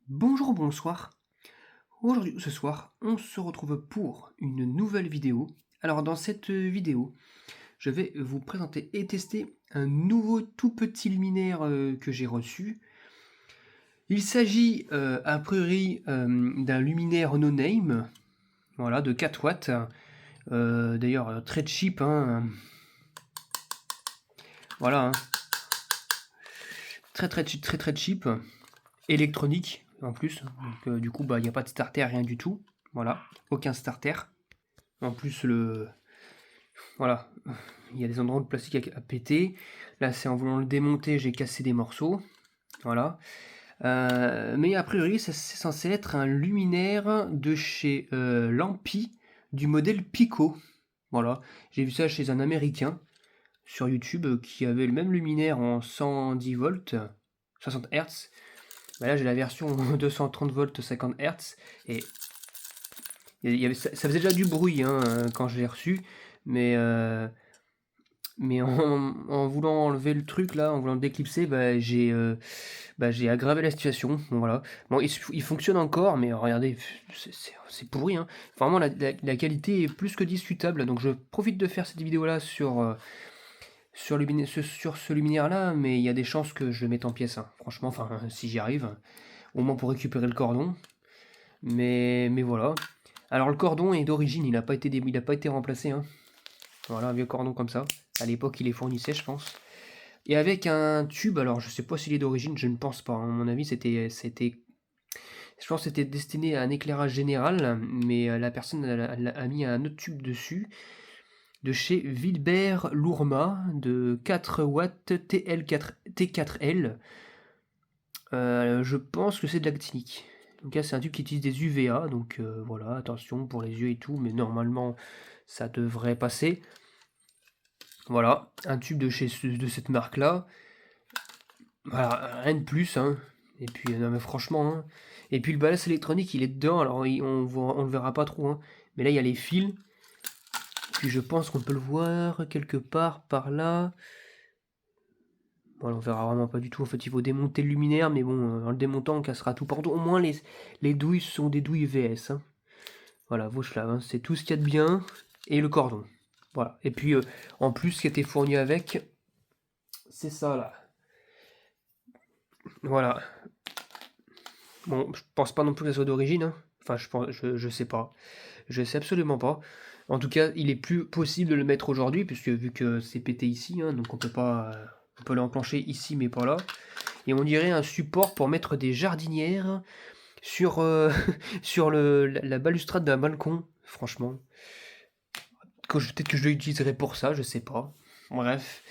Bonjour, bonsoir. Aujourd'hui, ce soir, on se retrouve pour une nouvelle vidéo. Alors, dans cette vidéo, je vais vous présenter et tester un nouveau tout petit luminaire que j'ai reçu. Il s'agit a priori d'un luminaire no name, voilà, de 4 watts. D'ailleurs, très cheap, hein. Voilà, hein. Très cheap. Électronique en plus. Donc, du coup, bah, il n'y a pas de starter, rien du tout. Voilà, aucun starter. En plus, voilà, il y a des endroits de plastique à péter. Là, c'est en voulant le démonter, j'ai cassé des morceaux. Voilà. Mais a priori, c'est censé être un luminaire de chez Lampi du modèle Pico. Voilà. J'ai vu ça chez un Américain sur YouTube qui avait le même luminaire en 110 volts, 60 Hz. Bah là, j'ai la version 230 volts, 50 Hz. Et ça faisait déjà du bruit hein, quand je l'ai reçu. Mais en voulant enlever le truc là, en voulant le déclipser, j'ai aggravé la situation. Bon, voilà. Bon, il fonctionne encore, mais regardez, c'est pourri. Hein. Vraiment, la qualité est plus que discutable. Donc, je profite de faire cette vidéo là sur ce luminaire là, mais il y a des chances que je le mette en pièces. Hein. Franchement, enfin, si j'y arrive, au moins pour récupérer le cordon. Mais voilà. Alors, le cordon est d'origine, il a pas été remplacé. Hein. Voilà, un vieux cordon comme ça. À l'époque, il les fournissait, je pense. Et avec un tube, alors je sais pas s'il est d'origine, je ne pense pas. À mon avis, je pense que c'était destiné à un éclairage général, mais la personne a mis un autre tube dessus, de chez Wilbert Lourma, de 4 watts T4L. Je pense que c'est de l'actinique. Donc là, c'est un tube qui utilise des UVA, donc voilà, attention pour les yeux et tout, mais normalement, ça devrait passer. Voilà, un tube de cette marque-là. Voilà, rien de plus, hein. Et puis, non mais franchement, hein. Et puis le balai électronique, il est dedans, alors on le verra pas trop, hein. Mais là, il y a les fils. Puis je pense qu'on peut le voir quelque part par là. Bon, on verra vraiment pas du tout. En fait, il faut démonter le luminaire, mais bon, en le démontant, on cassera tout. Par contre, au moins, les douilles sont des douilles VS, hein. Voilà, Vauchelave, hein. C'est tout ce qu'il y a de bien. Et le cordon. Voilà. Et puis, en plus, ce qui était fourni avec, c'est ça, là. Voilà. Bon, je pense pas non plus que ça soit d'origine, hein. Enfin, je sais pas. Je sais absolument pas. En tout cas, il est plus possible de le mettre aujourd'hui, puisque vu que c'est pété ici, hein, donc on peut pas. On peut l'enclencher ici, mais pas là. Et on dirait un support pour mettre des jardinières sur, sur la balustrade d'un balcon, franchement. Peut-être que je l'utiliserai pour ça, je sais pas. Bref.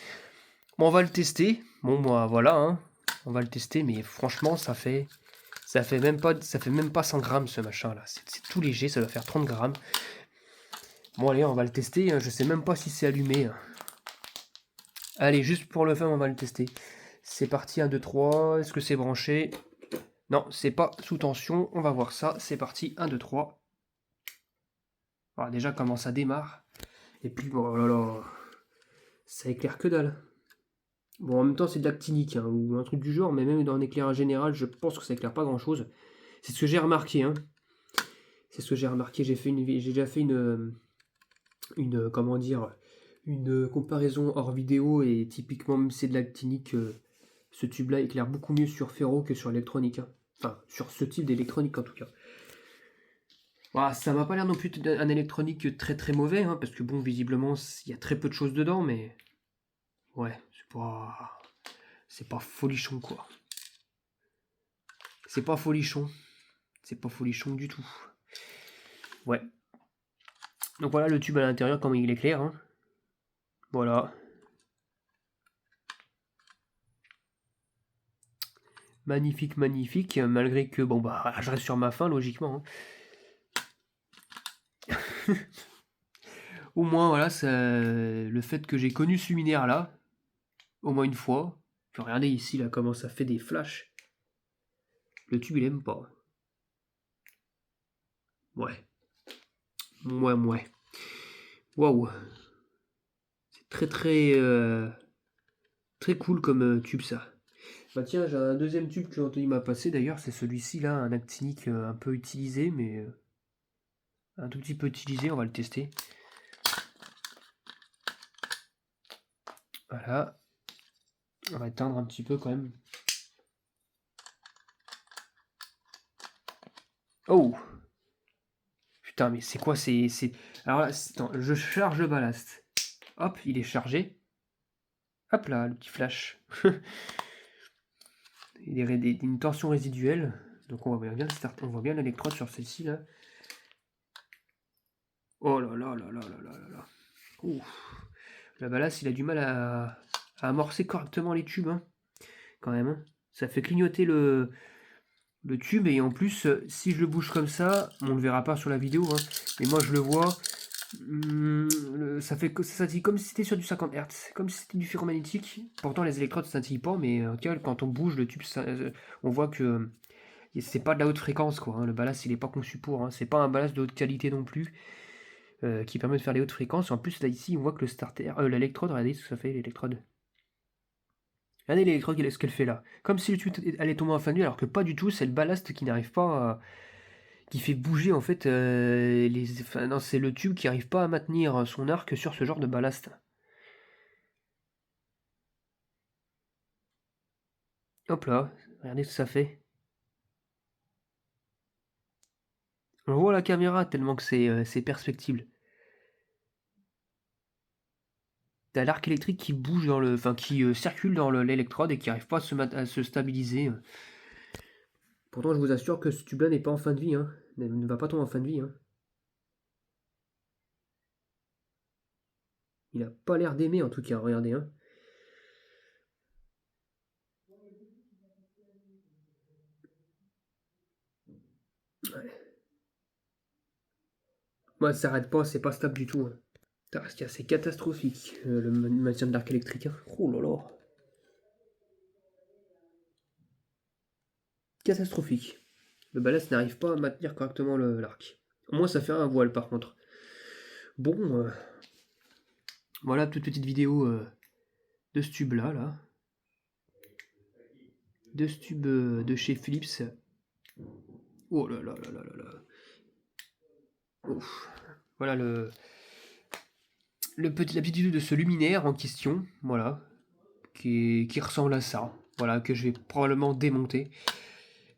Bon, on va le tester. Bon, moi, voilà, hein. On va le tester, mais franchement, ça fait même pas 100 grammes ce machin là. C'est tout léger, ça doit faire 30 grammes. Bon, allez, on va le tester. Hein. Je sais même pas si c'est allumé. Hein. Allez, juste pour le fun, on va le tester. C'est parti, 1, 2, 3. Est-ce que c'est branché? Non, c'est pas sous tension. On va voir ça. C'est parti, 1, 2, 3. Voilà, déjà, comment ça démarre. Et puis, bon, oh là là. Ça éclaire que dalle. Bon, en même temps, c'est de l'actinique, hein, ou un truc du genre, mais même dans un éclairage général, je pense que ça éclaire pas grand chose. C'est ce que j'ai remarqué, hein. C'est ce que j'ai remarqué. J'ai déjà fait comment dire, une comparaison hors vidéo, et typiquement, même si c'est de l'actinique, ce tube-là éclaire beaucoup mieux sur ferro que sur électronique. Hein. Enfin, sur ce type d'électronique en tout cas. Voilà, ça m'a pas l'air non plus d'un électronique très très mauvais, hein, parce que bon, visiblement, il y a très peu de choses dedans, mais ouais, c'est pas folichon quoi. C'est pas folichon. C'est pas folichon du tout. Ouais. Donc voilà le tube à l'intérieur, comment il éclaire. Hein. Voilà. Magnifique, magnifique. Malgré que, bon, bah, je reste sur ma faim, logiquement. Hein. Au moins, voilà, le fait que j'ai connu ce luminaire-là, au moins une fois. Puis regardez ici, là, comment ça fait des flashs. Le tube, il aime pas. Ouais. Ouais. Waouh. C'est très, très, très cool comme tube, ça. Bah tiens, j'ai un deuxième tube que Anthony m'a passé d'ailleurs, c'est celui-ci là, un actinique un peu utilisé, mais un tout petit peu utilisé, on va le tester. Voilà. On va éteindre un petit peu quand même. Oh! Putain, mais c'est quoi? Alors là, attends, je charge le ballast. Hop, il est chargé. Hop là, le petit flash. Il est une tension résiduelle. Donc on voit bien le start, on voit bien l'électrode sur celle-ci là. Oh là là là là là là là là. Ouf. Le ballast, il a du mal à amorcer correctement les tubes, hein, quand même. Hein. Ça fait clignoter le tube, et en plus, si je le bouge comme ça, on le verra pas sur la vidéo, hein, mais moi je le vois, ça scintille comme si c'était sur du 50 Hz, comme si c'était du ferromagnétique. Pourtant les électrodes scintillent pas, mais quand on bouge le tube, on voit que c'est pas de la haute fréquence, quoi. Hein. Le ballast, il est pas conçu pour, hein. C'est pas un ballast de haute qualité non plus, qui permet de faire les hautes fréquences. En plus, là ici, on voit que le starter, l'électrode, regardez ce que ça fait, l'électrode. Regardez l'électrode, ce qu'elle fait là. Comme si le tube allait tomber en fin de vie, alors que pas du tout, c'est le ballast qui n'arrive pas qui fait bouger en fait non, c'est le tube qui n'arrive pas à maintenir son arc sur ce genre de ballast. Hop là, regardez ce que ça fait. On voit la caméra tellement que c'est perspectible. T'as l'arc électrique qui bouge dans le, enfin qui circule dans l'électrode et qui n'arrive pas à se stabiliser. Pourtant, je vous assure que ce tube-là n'est pas en fin de vie, hein. Ne va pas tomber en fin de vie. Hein. Il a pas l'air d'aimer en tout cas, regardez. Hein. Ouais. Moi, ça s'arrête pas, c'est pas stable du tout. Hein. C'est catastrophique, le maintien de l'arc électrique. Hein. Oh là là. Catastrophique. Le ballast n'arrive pas à maintenir correctement l'arc. Au moins, ça fait un voile par contre. Bon, voilà, toute petite vidéo de ce tube là. De ce tube de chez Philips. Oh là là là là là là. Ouf. Voilà la petite vidéo de ce luminaire en question, voilà, qui ressemble à ça, voilà, que je vais probablement démonter.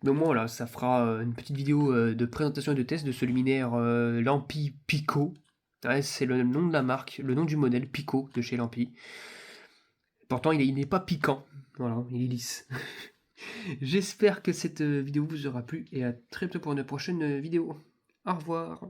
Mais au moins, voilà, ça fera une petite vidéo de présentation et de test de ce luminaire Lampi Pico. Ouais, c'est le nom de la marque, le nom du modèle Pico de chez Lampi. Pourtant, il n'est pas piquant, voilà, il est lisse. J'espère que cette vidéo vous aura plu et à très bientôt pour une prochaine vidéo. Au revoir.